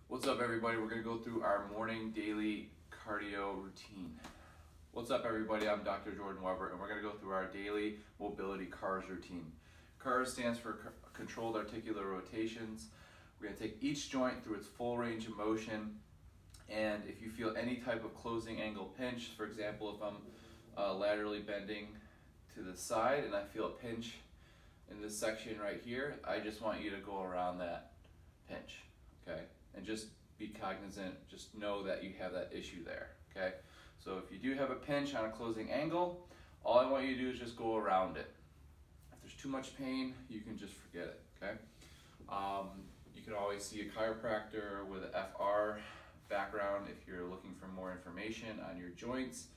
What's up, everybody? We're going to go through our morning daily cardio routine. What's up, everybody? I'm Dr. Jordan Weber, and we're going to go through our daily mobility CARS routine. CARS stands for Controlled Articular Rotations. We're going to take each joint through its full range of motion, and if you feel any type of closing angle pinch, for example, if I'm laterally bending to the side and I feel a pinch in this section right here, I just want you to go around that pinch, okay? And just be cognizant, just know that you have that issue there, okay? So if you do have a pinch on a closing angle, all I want you to do is just go around it. If there's too much pain, you can just forget it, okay? You can always see a chiropractor with an FR background if you're looking for more information on your joints,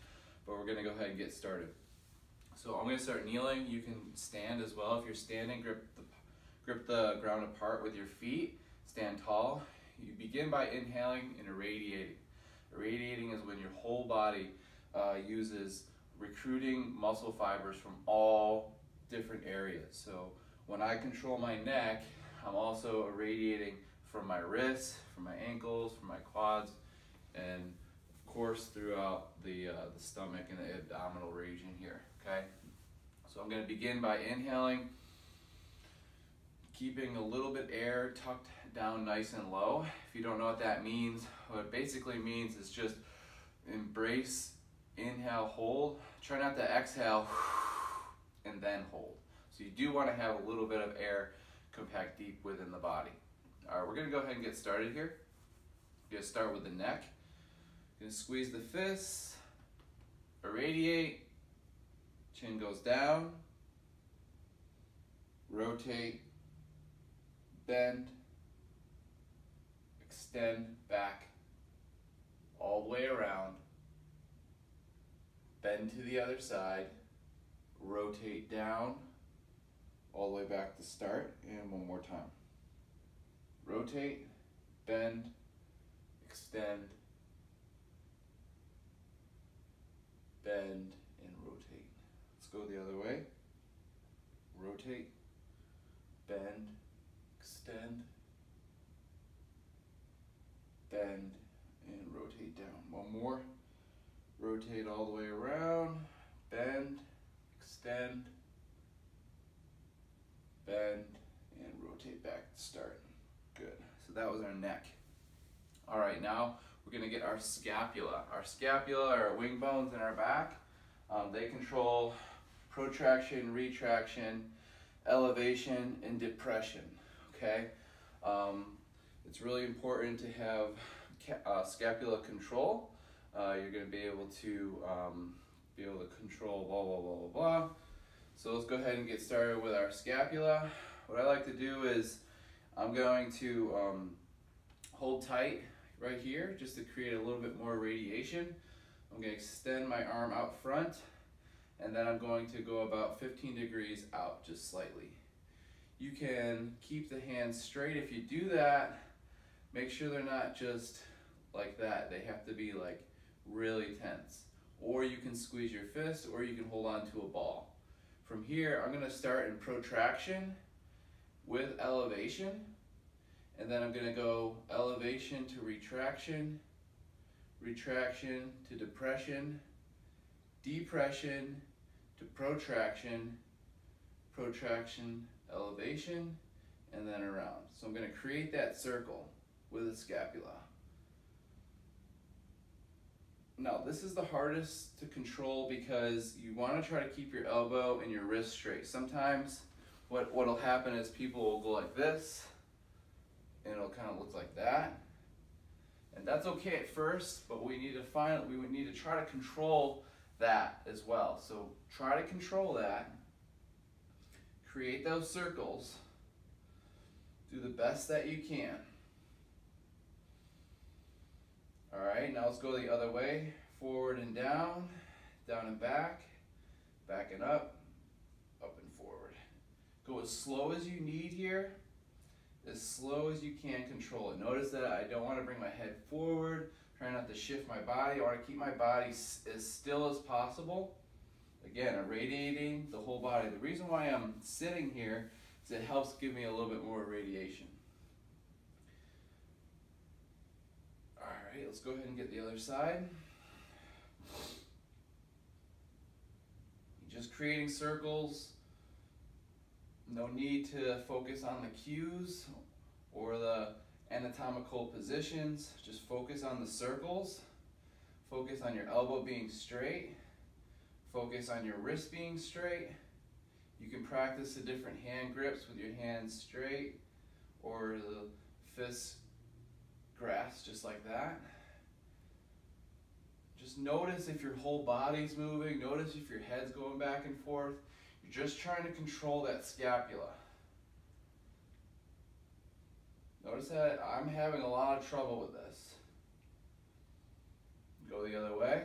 but we're gonna go ahead and get started. So I'm gonna start kneeling. You can stand as well. If you're standing, grip the ground apart with your feet, stand tall. You begin by inhaling and irradiating. Irradiating is when your whole body uses recruiting muscle fibers from all different areas. So when I control my neck, I'm also irradiating from my wrists, from my ankles, from my quads, and of course throughout the stomach and the abdominal region here, okay? So I'm gonna begin by inhaling, keeping a little bit air tucked down nice and low. If you don't know what that means, what it basically means is just embrace, inhale, hold. Try not to exhale and then hold. So you do want to have a little bit of air compact deep within the body. All right, we're gonna go ahead and get started here. We're gonna start with the neck. Gonna squeeze the fists, irradiate, chin goes down, rotate, bend, extend back all the way around, bend to the other side, rotate down all the way back to start, and one more time. Rotate, bend, extend, bend, and rotate. Let's go the other way. Rotate, bend, extend, bend, and rotate down. One more. Rotate all the way around, bend, extend, bend, and rotate back to start. Good. So that was our neck. All right, now we're gonna get our scapula. Our scapula are our wing bones in our back. They control protraction, retraction, elevation, and depression, okay? It's really important to have scapula control. You're going to be able to control blah, blah, blah, blah, blah. So let's go ahead and get started with our scapula. What I like to do is I'm going to hold tight right here just to create a little bit more radiation. I'm going to extend my arm out front, and then I'm going to go about 15 degrees out just slightly. You can keep the hands straight. If you do that, make sure they're not just like that. They have to be like really tense. Or you can squeeze your fist, or you can hold on to a ball. From here, I'm gonna start in protraction with elevation, and then I'm gonna go elevation to retraction, retraction to depression, depression to protraction, protraction, elevation, and then around. So I'm gonna create that circle with the scapula. Now, this is the hardest to control because you want to try to keep your elbow and your wrist straight. Sometimes what'll happen is people will go like this, and it'll kind of look like that. And that's okay at first, but we would need to try to control that as well. So try to control that. Create those circles. Do the best that you can. All right, now let's go the other way. Forward and down, down and back, back and up and forward. Go as slow as you need here, as slow as you can control it. Notice that I don't want to bring my head forward, try not to shift my body. I want to keep my body as still as possible. Again, irradiating the whole body. The reason why I'm sitting here is it helps give me a little bit more radiation. let's go ahead and get the other side. Just creating circles. No need to focus on the cues or the anatomical positions. Just focus on the circles. Focus on your elbow being straight. Focus on your wrist being straight. You can practice the different hand grips with your hands straight or the fists grasped just like that. Just notice if your whole body's moving. Notice if your head's going back and forth. You're just trying to control that scapula. Notice that I'm having a lot of trouble with this. Go the other way.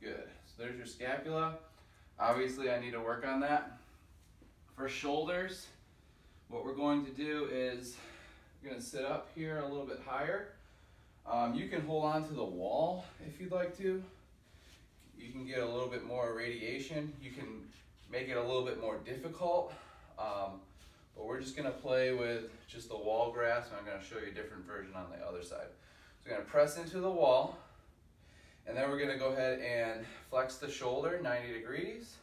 Good. So there's your scapula. Obviously, I need to work on that. For shoulders, what we're going to do is we're going to sit up here a little bit higher. You can hold on to the wall if you'd like to. You can get a little bit more radiation. You can make it a little bit more difficult. But we're just going to play with just the wall grasp, and I'm going to show you a different version on the other side. So we're going to press into the wall, and then we're going to go ahead and flex the shoulder 90 degrees.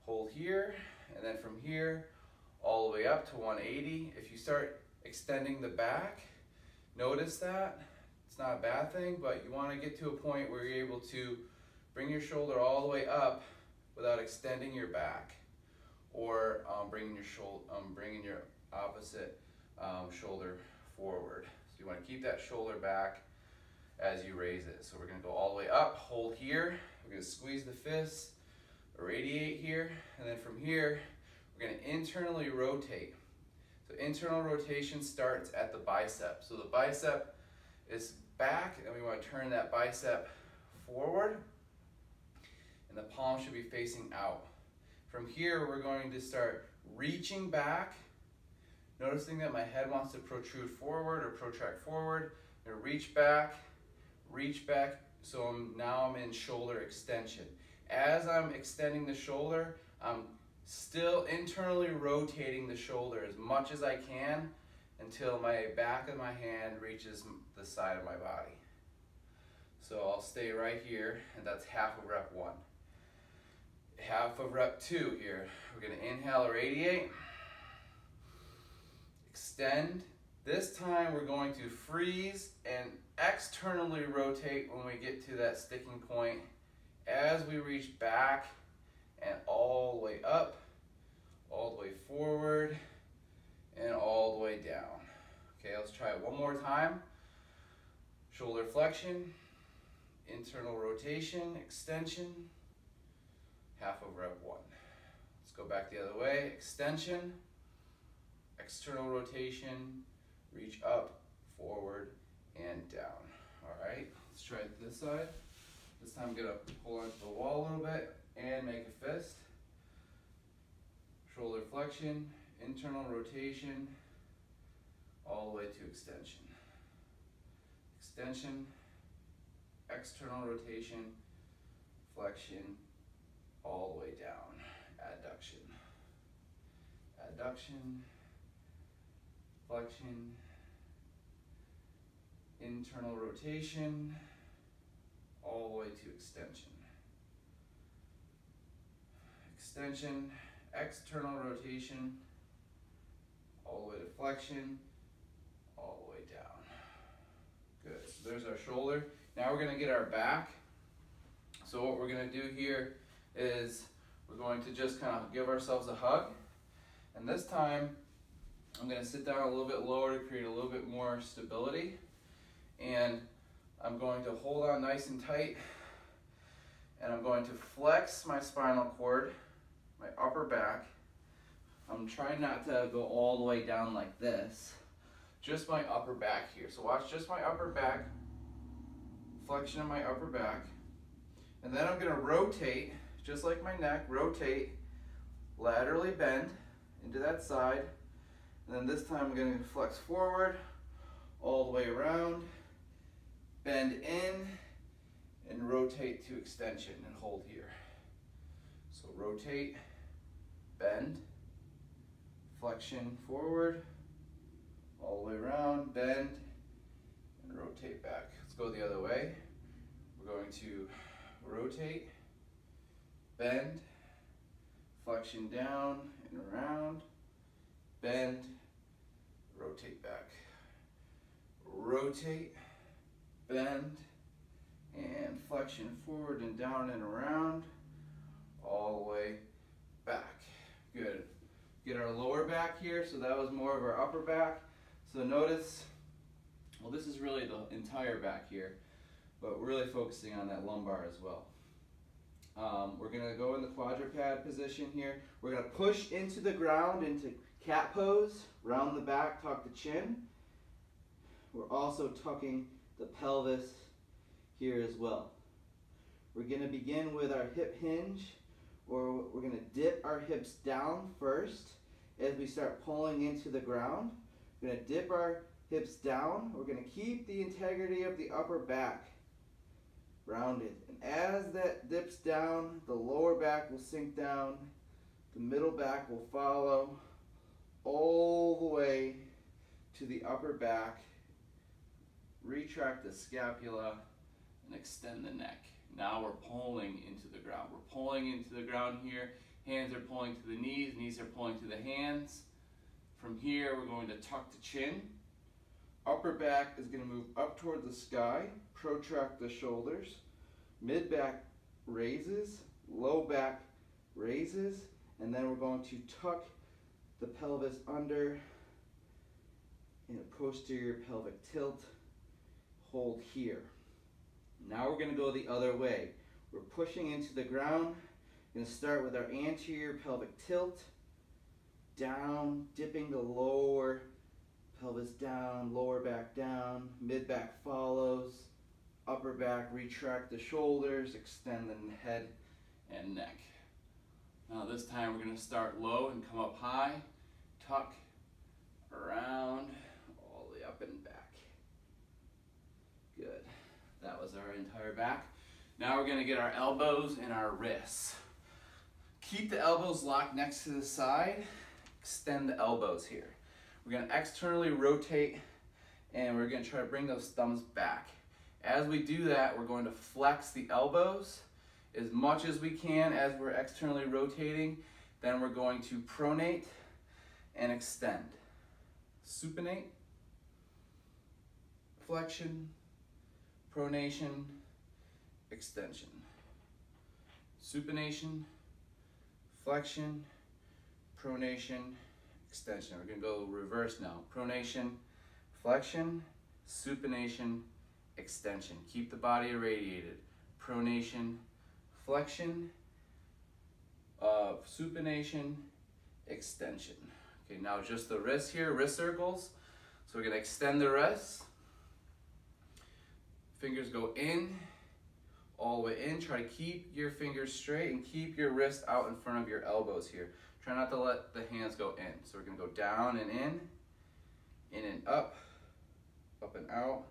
Hold here, and then from here all the way up to 180. If you start extending the back, notice that. It's not a bad thing, but you want to get to a point where you're able to bring your shoulder all the way up without extending your back, or bringing your opposite shoulder forward. So you want to keep that shoulder back as you raise it. So we're going to go all the way up, hold here. We're going to squeeze the fists, radiate here, and then from here we're going to internally rotate. So internal rotation starts at the bicep. So the bicep is back, and we want to turn that bicep forward, and the palm should be facing out. From here, we're going to start reaching back, noticing that my head wants to protrude forward or protract forward. I'm going to reach back, so now I'm in shoulder extension. As I'm extending the shoulder, I'm still internally rotating the shoulder as much as I can until my back of my hand reaches the side of my body. So I'll stay right here, and that's half of rep 1. Half of rep 2 here. We're going to inhale, radiate, extend. This time we're going to freeze and externally rotate when we get to that sticking point as we reach back and all the way up, all the way forward, and all the way down. Okay, let's try it one more time. Shoulder flexion, internal rotation, extension, half of rep 1. Let's go back the other way. Extension, external rotation, reach up, forward, and down. All right, let's try it this side. This time I'm gonna hold onto the wall a little bit and make a fist. Shoulder flexion, internal rotation, all the way to extension. Extension, external rotation, flexion, all the way down. Adduction, adduction, flexion, internal rotation, all the way to extension. Extension, external rotation, all the way to flexion, all the way down. Good, so there's our shoulder. Now we're gonna get our back. So what we're gonna do here is we're going to just kind of give ourselves a hug. And this time, I'm gonna sit down a little bit lower to create a little bit more stability. And I'm going to hold on nice and tight, and I'm going to flex my spinal cord, my upper back. I'm trying not to go all the way down like this, just my upper back here. So watch just my upper back, flexion of my upper back. And then I'm gonna rotate, just like my neck, rotate, laterally bend into that side. And then this time I'm gonna flex forward, all the way around, bend in, and rotate to extension and hold here. So rotate, bend, flexion forward, all the way around, bend, and rotate back. Let's go the other way. We're going to rotate, bend, flexion down and around, bend, rotate back. Rotate, bend, and flexion forward and down and around, all the way back. Good. Get our lower back here, so that was more of our upper back. So notice, well, this is really the entire back here, but we're really focusing on that lumbar as well. We're gonna go in the quadruped position here. We're gonna push into the ground, into cat pose, round the back, tuck the chin. We're also tucking the pelvis here as well. We're gonna begin with our hip hinge, or we're gonna dip our hips down first as we start pulling into the ground. We're gonna dip our hips down. We're gonna keep the integrity of the upper back rounded. And as that dips down, the lower back will sink down, the middle back will follow all the way to the upper back. Retract the scapula and extend the neck. Now we're pulling into the ground. We're pulling into the ground here. Hands are pulling to the knees, knees are pulling to the hands. From here, we're going to tuck the chin. Upper back is going to move up toward the sky. Protract the shoulders. Mid back raises, low back raises, and then we're going to tuck the pelvis under in a posterior pelvic tilt. Hold here. Now we're going to go the other way. We're pushing into the ground. We're going to start with our anterior pelvic tilt. Down, dipping the lower pelvis down, lower back down, mid back follows, upper back, retract the shoulders, extend the head and neck. Now this time we're going to start low and come up high, tuck, around, all the way up and back. Good. That was our entire back. Now we're going to get our elbows and our wrists. Keep the elbows locked next to the side. Extend the elbows here. We're going to externally rotate and we're going to try to bring those thumbs back. As we do that, we're going to flex the elbows as much as we can as we're externally rotating. Then we're going to pronate and extend. Supinate, flexion, pronation, extension. Supination, flexion, pronation, extension. We're going to go reverse now. Pronation, flexion, supination, extension. Keep the body irradiated. Pronation, flexion, supination, extension. Okay, now just the wrists here, wrist circles. So we're going to extend the wrists. Fingers go in, all the way in. Try to keep your fingers straight and keep your wrist out in front of your elbows here. Try not to let the hands go in. So we're going to go down and in and up and out,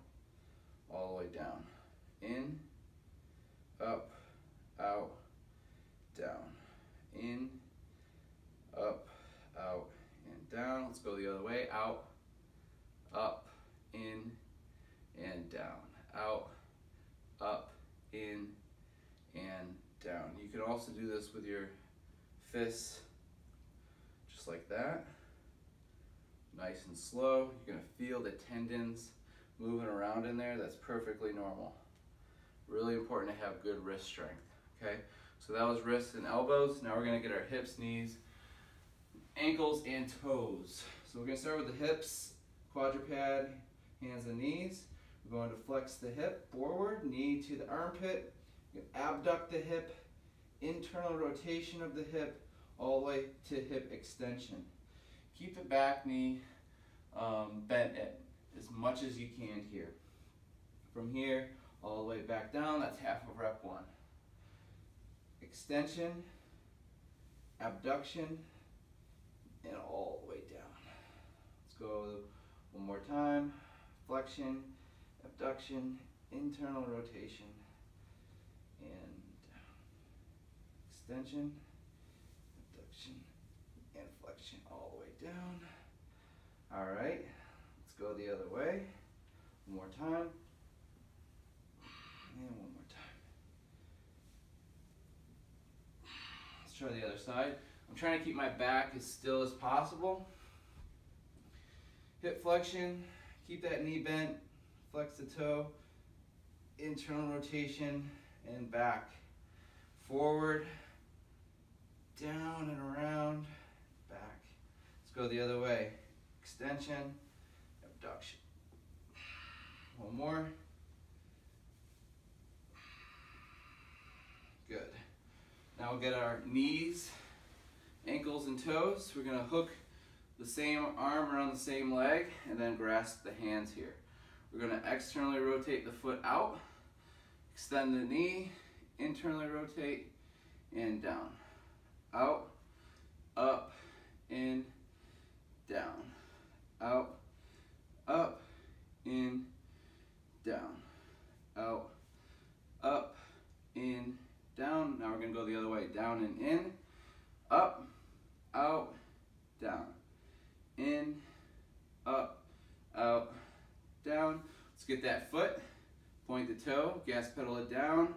all the way down. In, up, out, down. In, up, out, and down. Let's go the other way. Out, up, in, and down. Out, up, in, and down. You can also do this with your fists, just like that. Nice and slow. You're gonna feel the tendons moving around in there. That's perfectly normal. Really important to have good wrist strength, okay? So that was wrists and elbows. Now we're gonna get our hips, knees, ankles, and toes. So we're gonna start with the hips, quadruped, hands and knees. We're going to flex the hip forward, knee to the armpit, abduct the hip, internal rotation of the hip, all the way to hip extension. Keep the back knee bent as much as you can here. From here, all the way back down, that's half of rep 1. Extension, abduction, and all the way down. Let's go one more time. Flexion, abduction, internal rotation, and extension, abduction, and flexion all the way down. All right, let's go the other way. One more time. And one more time. Let's try the other side. I'm trying to keep my back as still as possible. Hip flexion, keep that knee bent, flex the toe, internal rotation, and back. Forward, down and around, back. Let's go the other way. Extension, abduction. One more. Good. Now we'll get our knees, ankles, and toes. We're gonna hook the same arm around the same leg and then grasp the hands here. We're gonna externally rotate the foot out, extend the knee, internally rotate, and down. Out, up, in, down. Out, up, in, down. Out, up, in, down. Now we're gonna go the other way. Down and in, up, out, down. In, up, out, down. Let's get that foot, point the toe, gas pedal it down.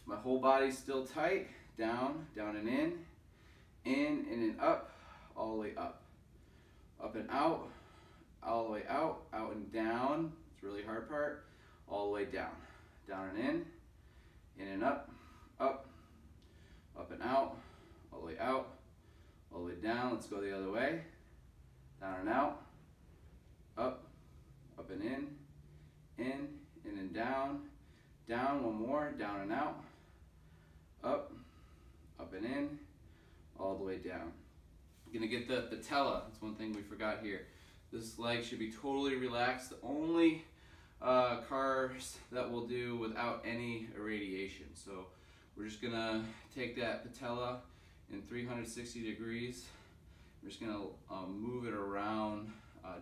My whole body's still tight. Down, down and in and up, all the way up. Up and out, all the way out, out and down. It's the really hard part. All the way down. Down and in and up and out, all the way out, all the way down. Let's go the other way. Down and out, up and in and down, down, one more, down and out, up and in, all the way down. You're gonna get the patella, that's one thing we forgot here. This leg should be totally relaxed. The only cars that we'll do without any irradiation. So we're just gonna take that patella in 360 degrees. We're just gonna move it around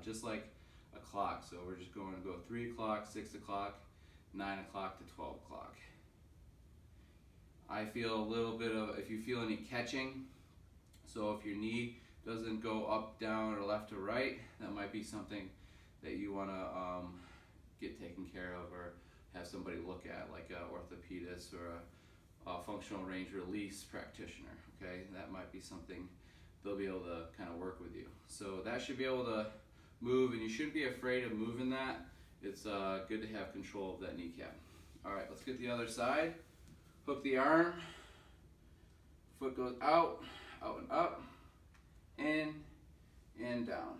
just like a clock. So we're just going to go 3 o'clock, 6 o'clock, 9 o'clock to 12 o'clock. I feel a little bit of, if you feel any catching, so if your knee doesn't go up, down, or left to right, that might be something that you want to get taken care of or have somebody look at, like an orthopedist or a functional range release practitioner. Okay, that might be something they'll be able to kind of work with you. So that should be able to move, and you shouldn't be afraid of moving that. It's good to have control of that kneecap. All right, let's get the other side. Hook the arm, foot goes out, out and up, in and down,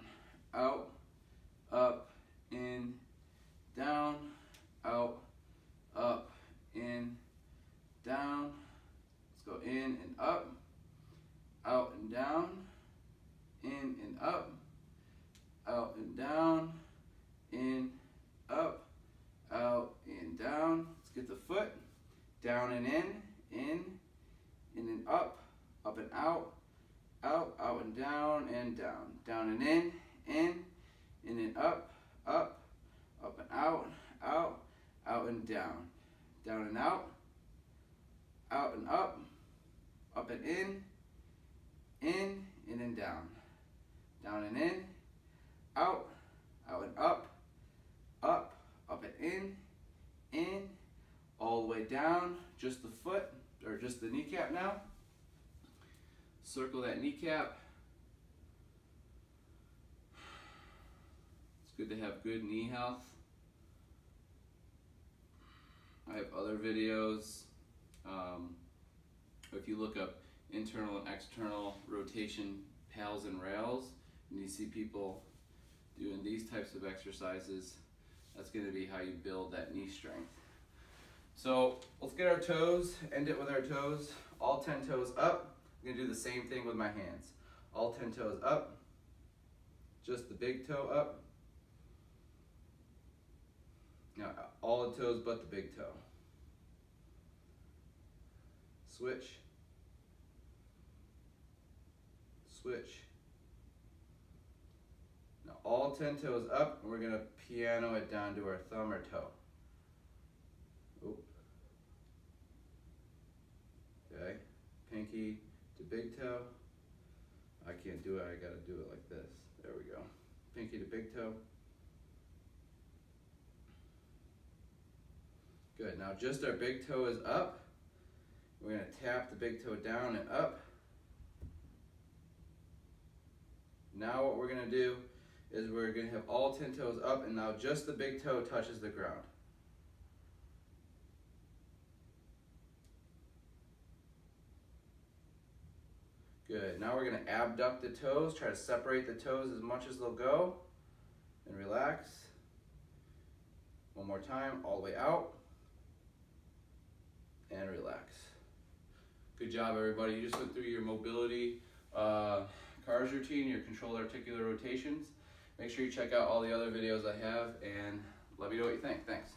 out, up, in, down, out, up, in, down. Let's go in and up, out and down, in and up, out and down, in, up, out and down. Let's get the foot down and in and up and out, out and down, down and in and up and out, out and down and out and up and in and then down and in, out and up and in, all the way down, just the foot, or just the kneecap now. Circle that kneecap. It's good to have good knee health. I have other videos. If you look up internal and external rotation pals and rails, and you see people doing these types of exercises, that's going to be how you build that knee strength. So let's get our toes, end it with our toes, all 10 toes up. I'm going to do the same thing with my hands. All 10 toes up, just the big toe up. Now all the toes but the big toe. Switch, switch. Now all 10 toes up, and we're going to piano it down to our thumb or toe. Oop. Okay, pinky to big toe. I can't do it, I gotta do it like this. There we go. Pinky to big toe. Good, now just our big toe is up. We're gonna tap the big toe down and up. Now what we're gonna do is we're gonna have all 10 toes up, and now just the big toe touches the ground. Good, now we're gonna abduct the toes, try to separate the toes as much as they'll go, and relax. One more time, all the way out, and relax. Good job, everybody. You just went through your mobility CARS routine, your controlled articular rotations. Make sure you check out all the other videos I have, and let me know what you think. Thanks.